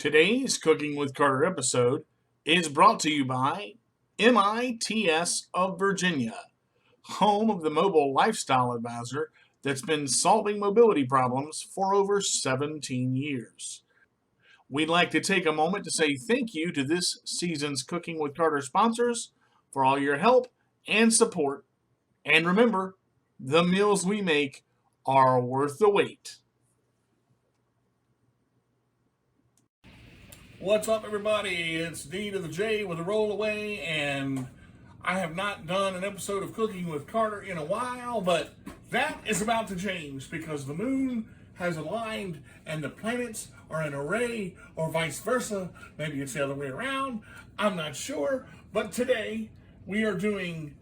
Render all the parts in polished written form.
Today's Cooking with Carter episode is brought to you by MITS of Virginia, home of the mobile lifestyle advisor that's been solving mobility problems for over 17 years. We'd like to take a moment to say thank you to this season's Cooking with Carter sponsors for all your help and support. And remember, the meals we make are worth the wait. What's up, everybody? It's D to the J with a roll away, and I have not done an episode of Cooking with Carter in a while, but that is about to change because the moon has aligned and the planets are in array, or vice versa. Maybe it's the other way around. I'm not sure, but today we are doing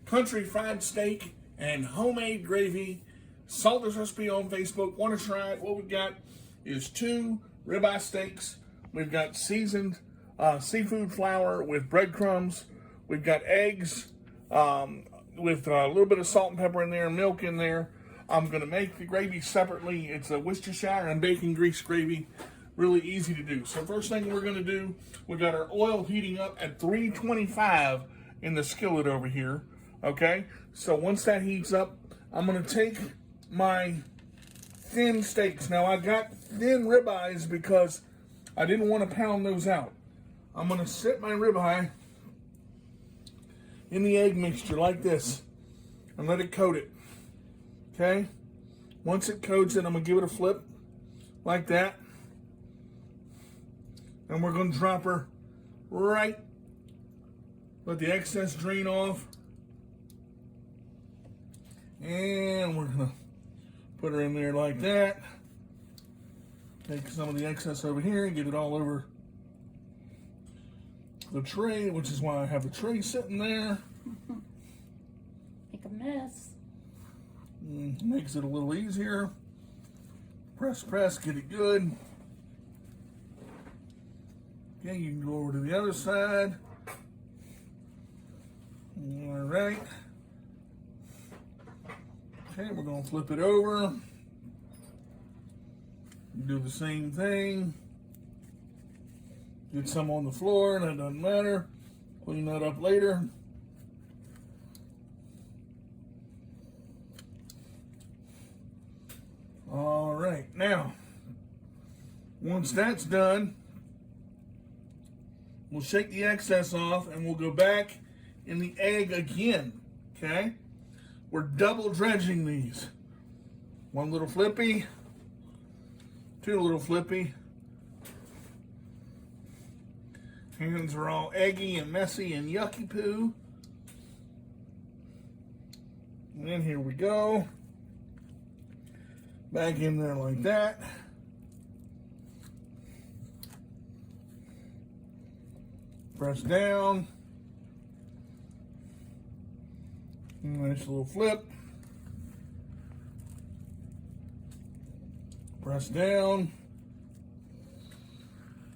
country fried steak and homemade gravy. Saw this recipe on Facebook. Want to try it? What we've got is 2 ribeye steaks. We've got seasoned seafood flour with breadcrumbs. We've got eggs with a little bit of salt and pepper in there, milk in there. I'm going to make the gravy separately. It's a Worcestershire and bacon grease gravy. Really easy to do. So first thing we're going to do, we got our oil heating up at 325 in the skillet over here. Okay, so once that heats up, I'm going to take my thin steaks. Now I got thin ribeyes because I didn't want to pound those out. I'm going to sit my ribeye in the egg mixture like this and let it coat it. Okay? Once it coats it, I'm going to give it a flip like that. And we're going to drop her right. Let the excess drain off. And we're going to put her in there like that. Take some of the excess over here and get it all over the tray, which is why I have the tray sitting there. Make a mess. Makes it a little easier. Press, get it good. Okay, you can go over to the other side. All right. Okay, we're going to flip it over. Do the same thing. Get some on the floor, and that doesn't matter. Clean that up later. All right, now, once that's done, we'll shake the excess off and we'll go back in the egg again, okay? We're double dredging these. One little flippy, 2 little flippy. Hands are all eggy and messy and yucky poo. And then here we go. Back in there like that. Press down. Nice little flip. Press down.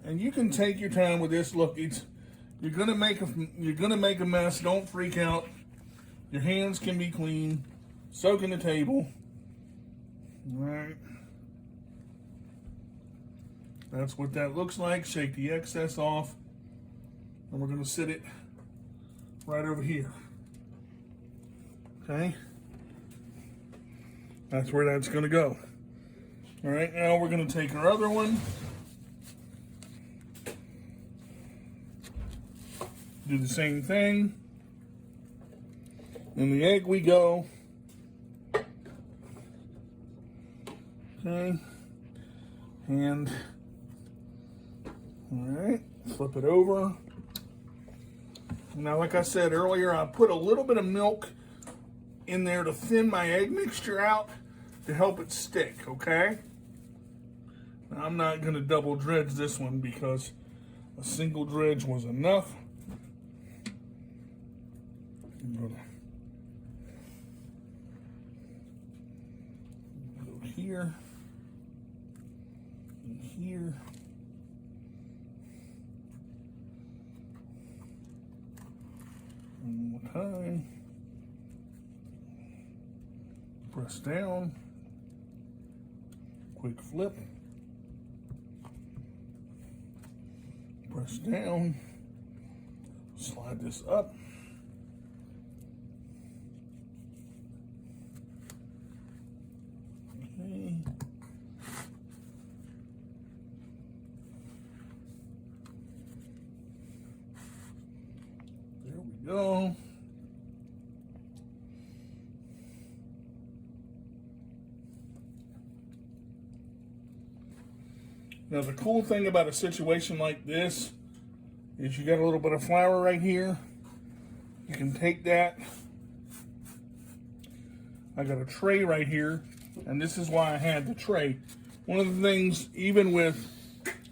And you can take your time with this. Look, you're gonna make a mess. Don't freak out. Your hands can be clean. Soak in the table. All right. That's what that looks like. Shake the excess off. And we're gonna sit it right over here. Okay? That's where that's gonna go. All right, now we're gonna take our other one. Do the same thing. In the egg we go. Okay. And, all right, flip it over. Now, like I said earlier, I put a little bit of milk in there to thin my egg mixture out to help it stick, okay? Now, I'm not gonna double dredge this one because a single dredge was enough. I'm gonna go here and here. One more time. Press down. Quick flip. Press down. Slide this up. Okay. There we go. Now the cool thing about a situation like this is you got a little bit of flour right here. You can take that. I got a tray right here, and this is why I had the tray. One of the things, even with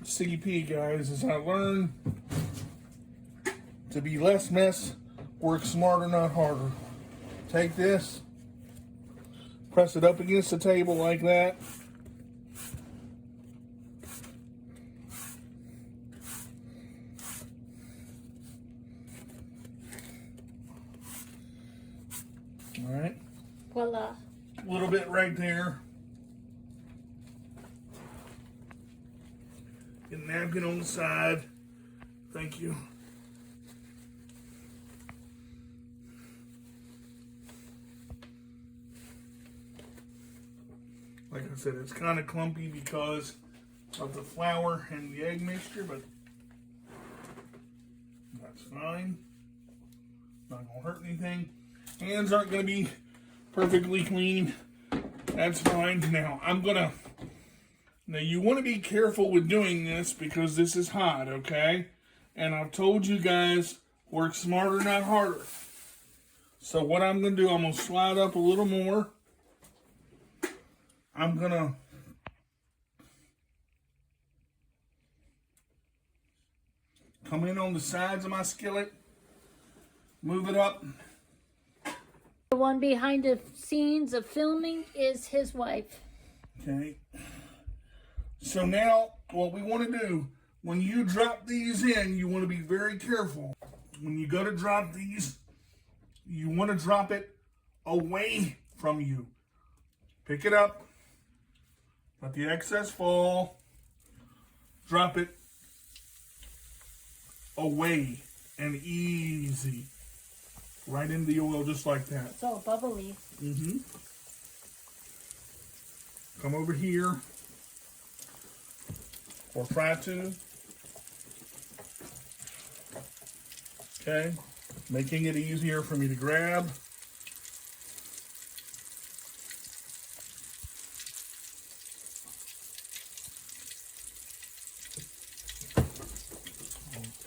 CP, guys, is I learned to be less mess, work smarter, not harder. Take this, press it up against the table like that. All right. Voila. A little bit right there. Get a napkin on the side. Thank you. Like I said, it's kind of clumpy because of the flour and the egg mixture, but that's fine. Not gonna hurt anything. Hands aren't gonna be perfectly clean. That's fine. Now you want to be careful with doing this because this is hot, okay? And I've told you guys, work smarter, not harder. So what I'm gonna do, I'm gonna slide up a little more. I'm gonna come in on the sides of my skillet, move it up. The one behind the scenes of filming is his wife. Okay. So now, what we want to do, when you drop these in, you want to be very careful. When you go to drop these, you want to drop it away from you. Pick it up. Let the excess fall. Drop it away and easy. Right in the oil just like that. It's all bubbly. Mm-hmm. Come over here. Or try to. Okay. Making it easier for me to grab.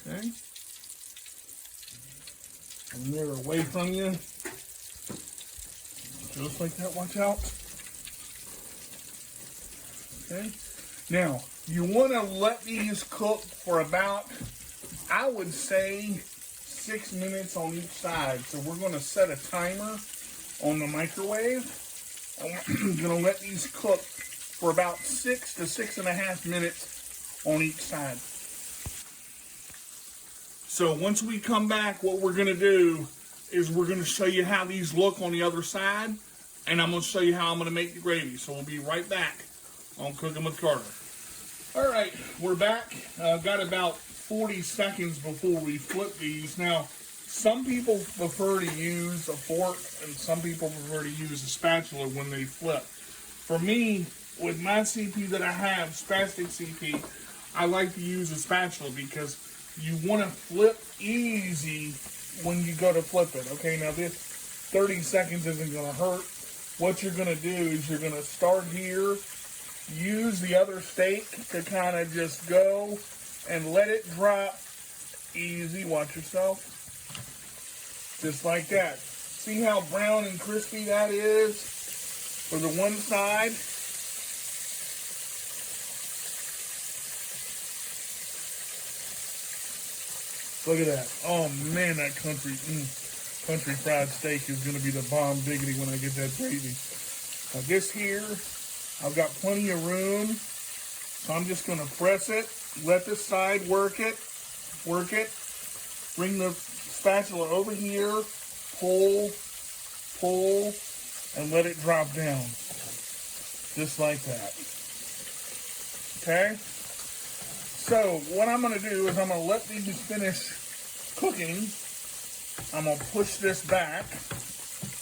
Okay. And they're away from you. Just like that, watch out. Okay. Now, you want to let these cook for about, I would say, 6 minutes on each side. So we're going to set a timer on the microwave. I'm going to let these cook for about 6 to 6.5 minutes on each side. So once we come back, what we're going to do is we're going to show you how these look on the other side, and I'm going to show you how I'm going to make the gravy. So we'll be right back on Cooking with Carter. All right, we're back. I've got about 40 seconds before we flip these. Now, some people prefer to use a fork, and some people prefer to use a spatula when they flip. For me, with my CP that I have, spastic CP, I like to use a spatula because you want to flip easy when you go to flip it. Okay, now this 30 seconds isn't going to hurt. What you're going to do is you're going to start here, use the other steak to kind of just go and let it drop easy. Watch yourself. Just like that. See how brown and crispy that is for the one side? Look at that. Oh man, that country fried steak is going to be the bomb diggity when I get that gravy. Now this here, I've got plenty of room. So I'm just going to press it, let the side work it, bring the spatula over here, pull, and let it drop down. Just like that. Okay? So what I'm going to do is I'm going to let these finish cooking. I'm going to push this back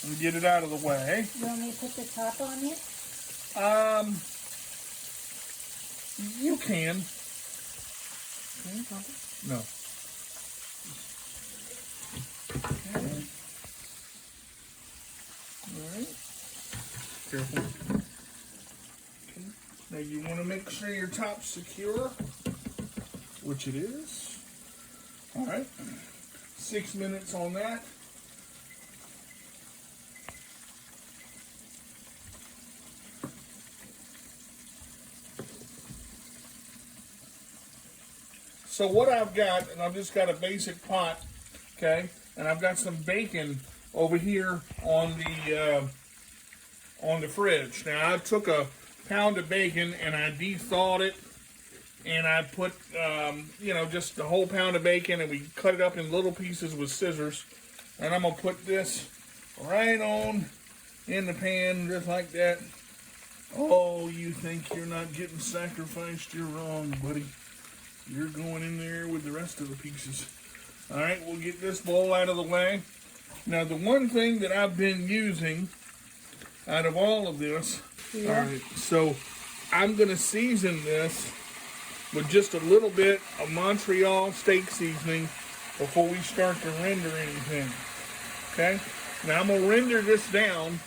and get it out of the way. You want me to put the top on it? You can. No. Okay. All right. Careful. Okay. Now you want to make sure your top's secure, which it is. All right. 6 minutes on that. So what I've got, and I've just got a basic pot, okay, and I've got some bacon over here on the fridge. Now I took a pound of bacon and I de-thawed it, and I put just a whole pound of bacon, and we cut it up in little pieces with scissors, and I'm gonna put this right on in the pan just like that. Oh, you think you're not getting sacrificed? You're wrong, buddy. You're going in there with the rest of the pieces. All right, we'll get this bowl out of the way. Now, the one thing that I've been using out of all of this, all right, so I'm going to season this with just a little bit of Montreal steak seasoning before we start to render anything. Okay? Now, I'm going to render this down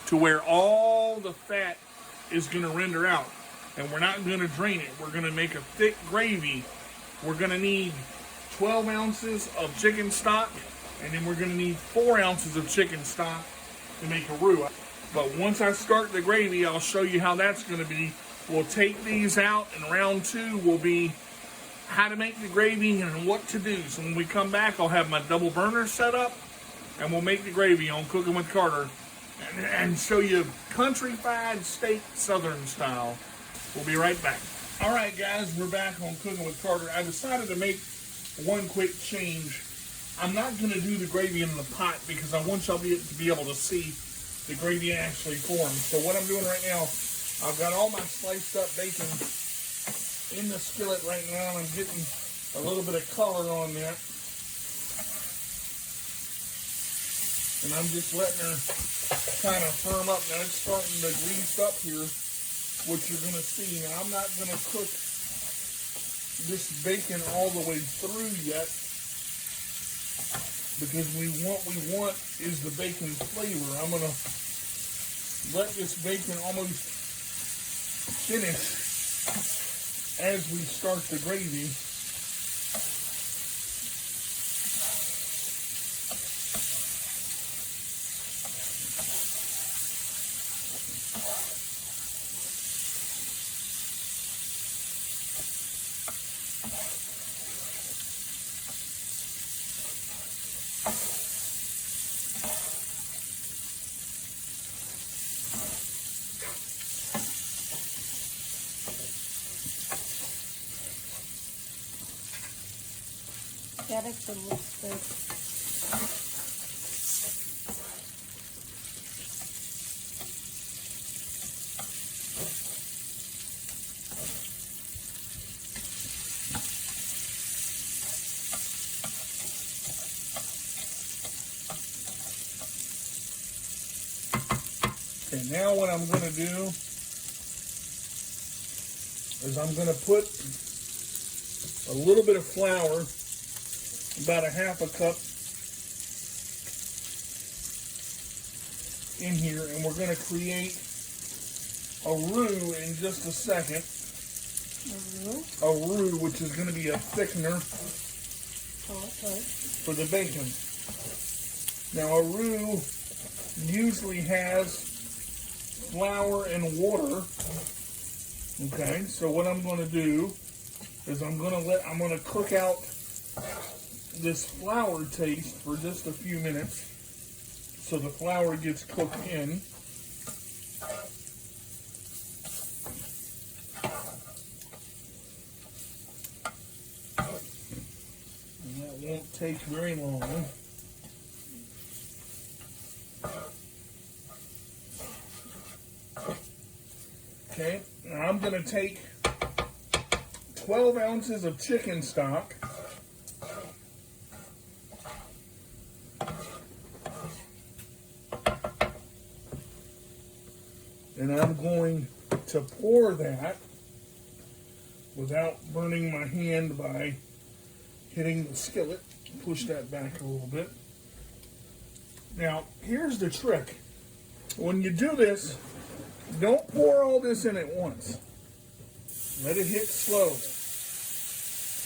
to where all the fat is going to render out. And we're not going to drain it. We're going to make a thick gravy. We're going to need 12 ounces of chicken stock, and then we're going to need 4 ounces of chicken stock to make a roux. But once I start the gravy, I'll show you how that's going to be. We'll take these out, and round 2 will be how to make the gravy and what to do. So when we come back, I'll have my double burner set up, and we'll make the gravy on Cooking with Carter and show you country-fried steak Southern style. We'll be right back. All right, guys, we're back on Cooking with Carter. I decided to make one quick change. I'm not going to do the gravy in the pot because I want y'all to be able to see the gravy actually form. So what I'm doing right now, I've got all my sliced up bacon in the skillet right now, and I'm getting a little bit of color on that. And I'm just letting her kind of firm up. Now it's starting to grease up here, what you're going to see. Now, I'm not going to cook this bacon all the way through yet, because what we want is the bacon flavor. I'm going to let this bacon almost finish as we start the gravy. That actually looks good. Okay, now what I'm going to do is I'm going to put a little bit of flour, about a half a cup, in here, and we're going to create a roux in just a second. A roux, which is going to be a thickener for the bacon. Now, a roux usually has flour and water. Okay, so what I'm going to do is I'm going to cook out this flour taste for just a few minutes, so the flour gets cooked in. And that won't take very long. Okay, now I'm going to take 12 ounces of chicken stock. And I'm going to pour that without burning my hand by hitting the skillet. Push that back a little bit. Now, here's the trick. When you do this, don't pour all this in at once. Let it hit slow.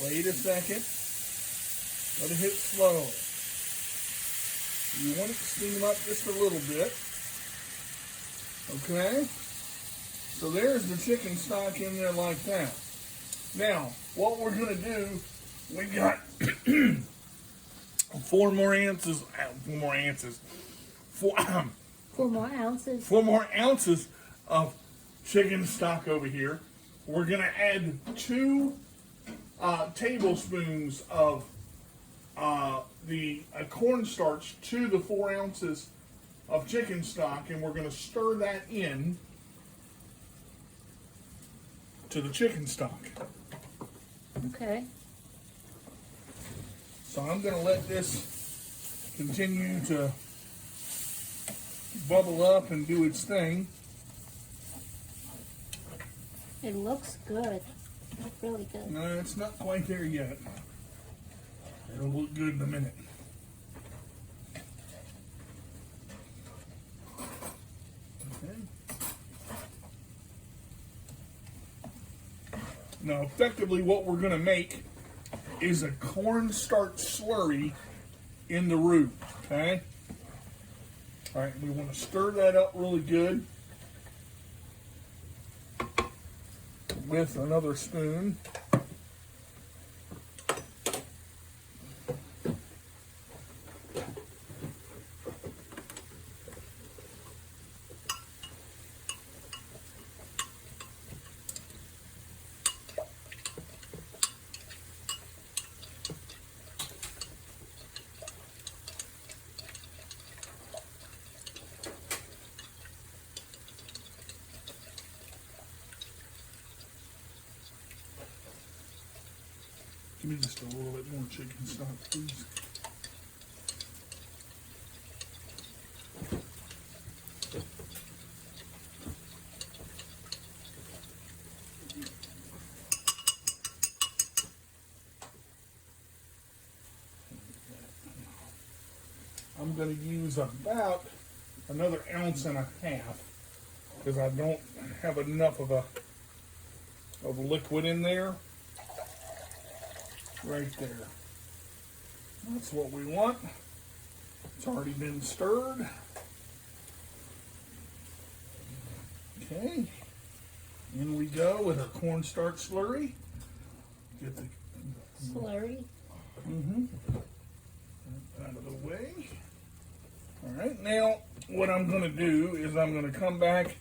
Wait a second. Let it hit slow. You want it to steam up just a little bit. Okay? So there's the chicken stock in there like that. Now, what we're going to do, we got 4 more ounces of chicken stock over here. We're going to add 2 tablespoons of the cornstarch to the 4 ounces of chicken stock, and we're going to stir that in to the chicken stock. Okay. So I'm going to let this continue to bubble up and do its thing. It looks good. Really good. No, it's not quite there yet. It'll look good in a minute. Okay. Now, effectively, what we're going to make is a cornstarch slurry in the roux. Okay. All right. We want to stir that up really good with another spoon. Give me just a little bit more chicken stock, please. I'm going to use about another 1.5 ounces because I don't have enough of a liquid in there. Right there. That's what we want. It's already been stirred. Okay. In we go with our cornstarch slurry. Get the Slurry. Out of the way. All right. Now, what I'm going to do is I'm going to come back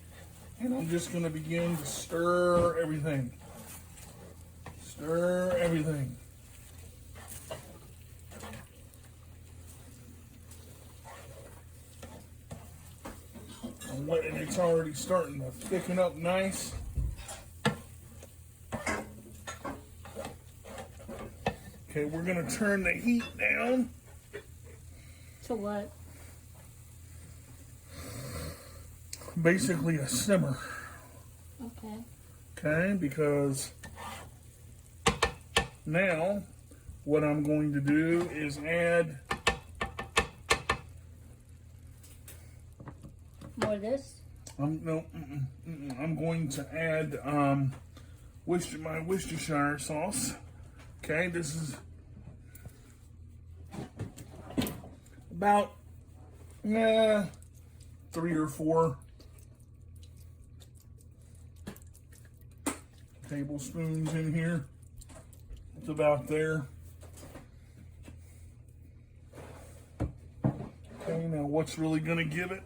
and I'm just going to begin to stir everything. Stir everything. And it's already starting to thicken up nice. Okay, we're going to turn the heat down. To what? Basically a simmer. Okay. Okay, because now what I'm going to do is add More of this? I'm going to add my Worcestershire sauce. Okay, this is about 3 or 4 tablespoons in here. It's about there. Okay, now what's really going to give it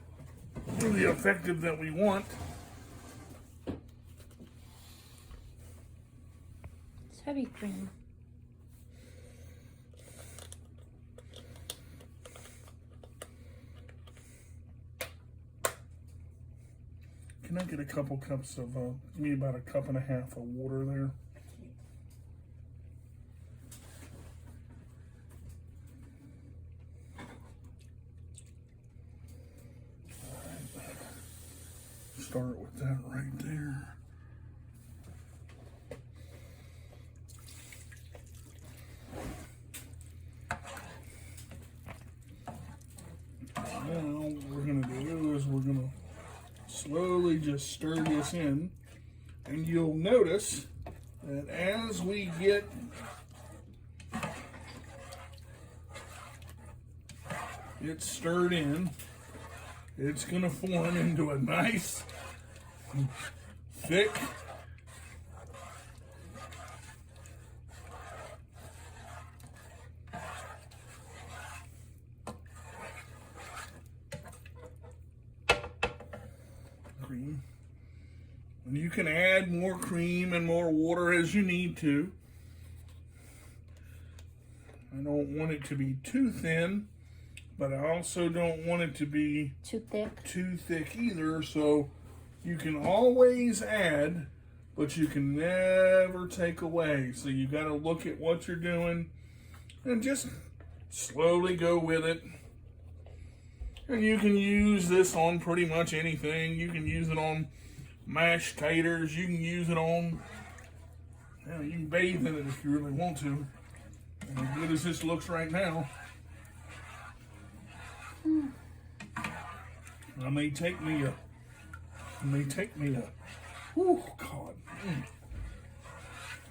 the effective that we want? It's heavy cream. Can I get a couple cups of, give me about 1.5 cups of water there? start with that right there. Now what we're going to do is we're going to slowly just stir this in, and you'll notice that as we get it stirred in, it's going to form into a nice, thick, cream. And you can add more cream and more water as you need to. I don't want it to be too thin, but I also don't want it to be too thick either. So you can always add, but you can never take away. So you got to look at what you're doing and just slowly go with it. And you can use this on pretty much anything. You can use it on mashed taters. You can use it on, you can bathe in it if you really want to. And as good as this looks right now, I may take me a, oh God.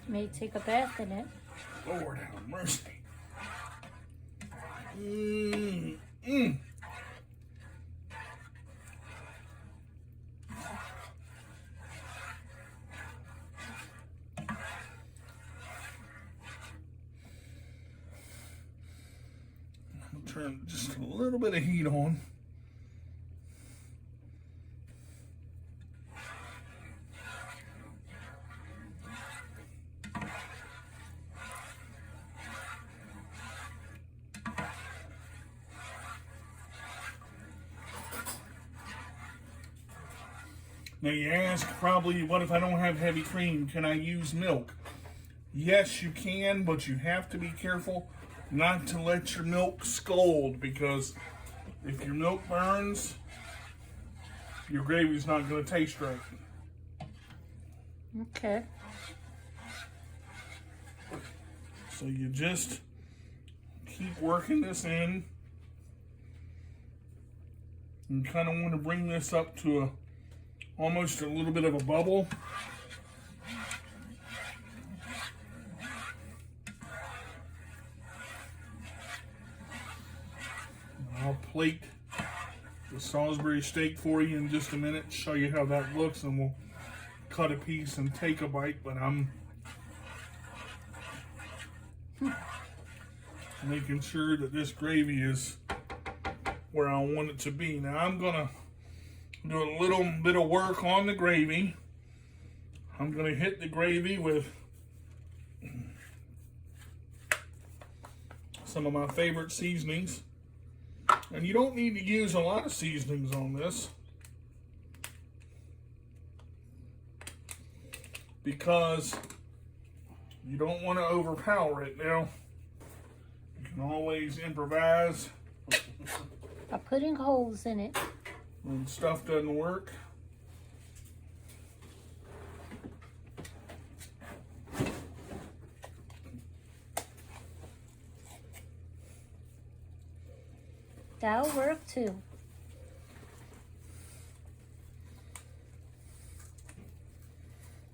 May take a bath in it. Lord have mercy. Turn just a little bit of heat on. Now you ask probably, what if I don't have heavy cream? Can I use milk? Yes, you can, but you have to be careful not to let your milk scald, because if your milk burns, your gravy's not going to taste right. Okay. So you just keep working this in. You kind of want to bring this up to almost a little bit of a bubble. I'll plate the Salisbury steak for you in just a minute, show you how that looks, and we'll cut a piece and take a bite, but I'm making sure that this gravy is where I want it to be. Now I'm gonna do a little bit of work on the gravy. I'm gonna hit the gravy with some of my favorite seasonings. And you don't need to use a lot of seasonings on this, because you don't want to overpower it. Now, you can always improvise By putting holes in it. when stuff doesn't work. That'll work too.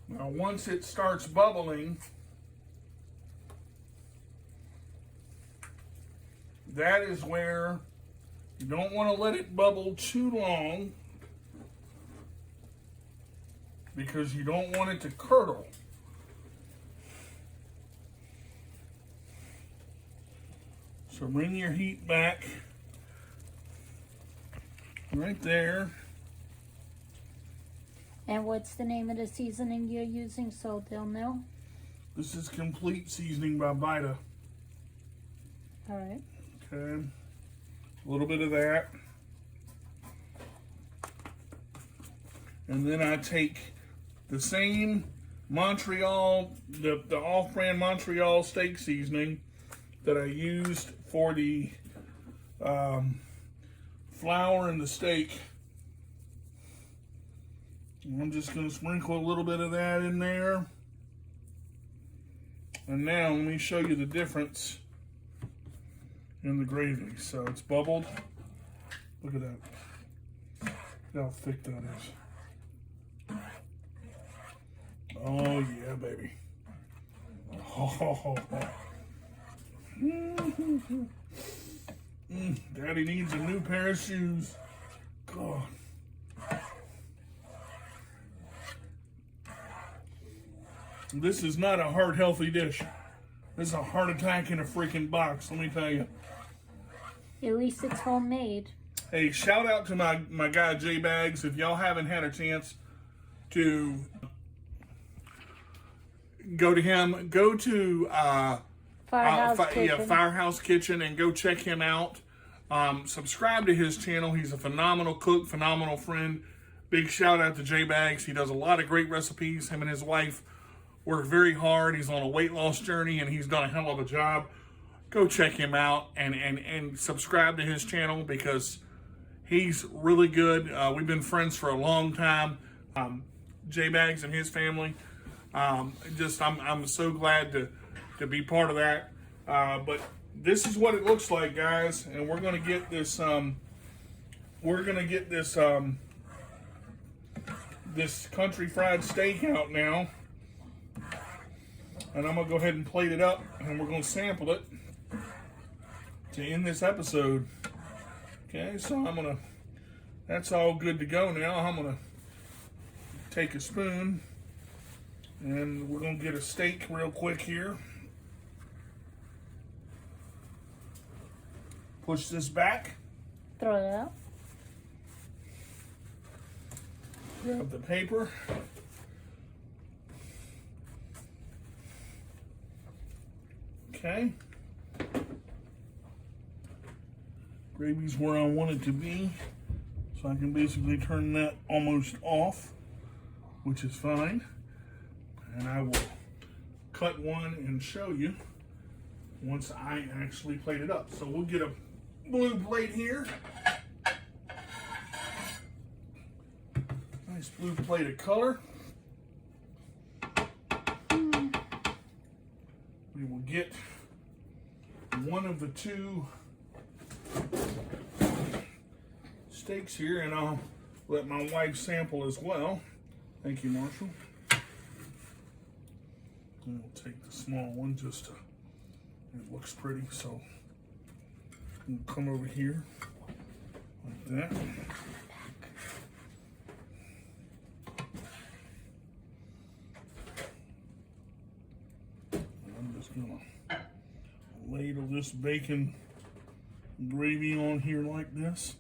Now, once it starts bubbling, that is where you don't want to let it bubble too long, because you don't want it to curdle. So bring your heat back right there. And what's the name of the seasoning you're using so they'll know? This is Complete Seasoning by Vita. All right. Okay. A little bit of that. And then I take the same Montreal, the off-brand Montreal steak seasoning that I used for the flour and the steak. I'm just going to sprinkle a little bit of that in there. And now let me show you the difference in the gravy. So it's bubbled. Look at that. Look how thick that is. Oh yeah, baby. Oh. Daddy needs a new pair of shoes. God. This is not a heart healthy dish. This is a heart attack in a freaking box, let me tell you. At least it's homemade. Hey, shout out to my guy J Bags. If y'all haven't had a chance to go to him, go to Firehouse Kitchen and go check him out. Subscribe to his channel. He's a phenomenal cook, phenomenal friend. Big shout out to J Bags. He does a lot of great recipes. Him and his wife work very hard. He's on a weight loss journey and he's done a hell of a job. Go check him out and subscribe to his channel because he's really good. We've been friends for a long time. J Bags and his family. I'm so glad to be part of that. But this is what it looks like, guys, and we're gonna get this. This country fried steak out now, and I'm gonna go ahead and plate it up, and we're gonna sample it to end this episode. Okay, so that's all good to go now. I'm gonna take a spoon and we're gonna get a steak real quick here. Push this back. Throw it out. Grab the paper. Okay. Gravy's where I want it to be. So I can basically turn that almost off, which is fine. And I will cut one and show you once I actually plate it up. So we'll get a blue plate here. Nice blue plate of color. We will get one of the two steaks here, and I'll let my wife sample as well. Thank you, Marshall. And we'll take the small one just to, it looks pretty, so we'll come over here like that. And I'm just gonna ladle this bacon gravy on here like this.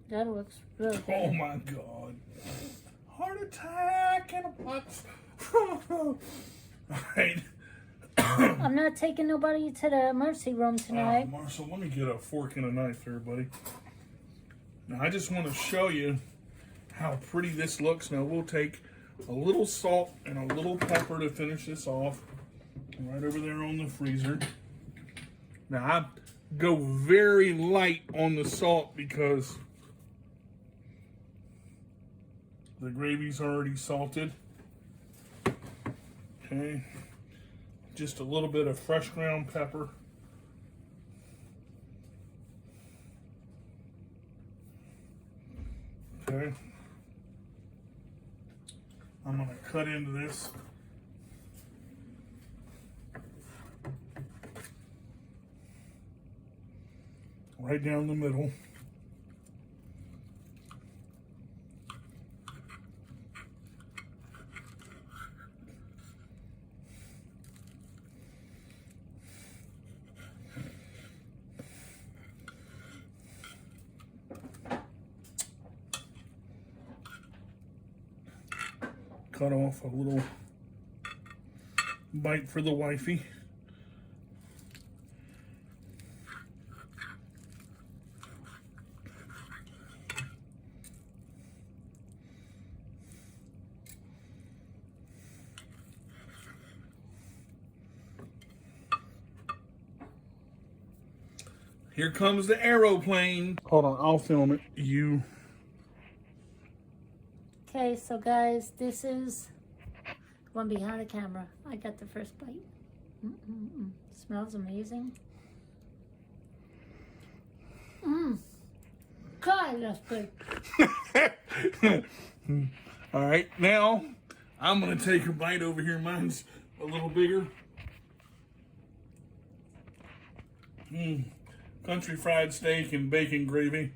That looks really good. Oh my God. Heart attack in a box. All right. I'm not taking nobody to the emergency room tonight. Marcel, let me get a fork and a knife there, buddy. Now, I just want to show you how pretty this looks. Now, we'll take a little salt and a little pepper to finish this off. Right over there on the freezer. Now, I go very light on the salt because the gravy's already salted. Okay. Just a little bit of fresh ground pepper. Okay. I'm going to cut into this. Right down the middle. Cut off a little bite for the wifey. Here comes the aeroplane. Hold on, I'll film it. Okay, so guys, this is the one behind the camera. I got the first bite. Smells amazing. God, that's good. All right, now I'm gonna take a bite over here. Mine's a little bigger. Country fried steak and bacon gravy.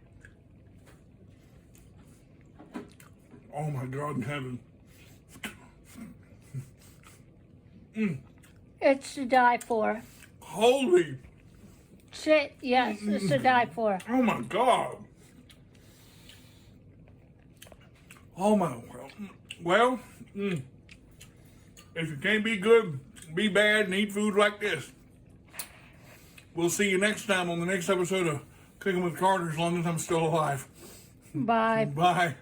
Oh my God in heaven. It's to die for. Holy. Shit, yes, it's to die for. Oh my God. Oh my. Well, if you can't be good, be bad and eat food like this. We'll see you next time on the next episode of Cooking with Carter, as long as I'm still alive. Bye. Bye.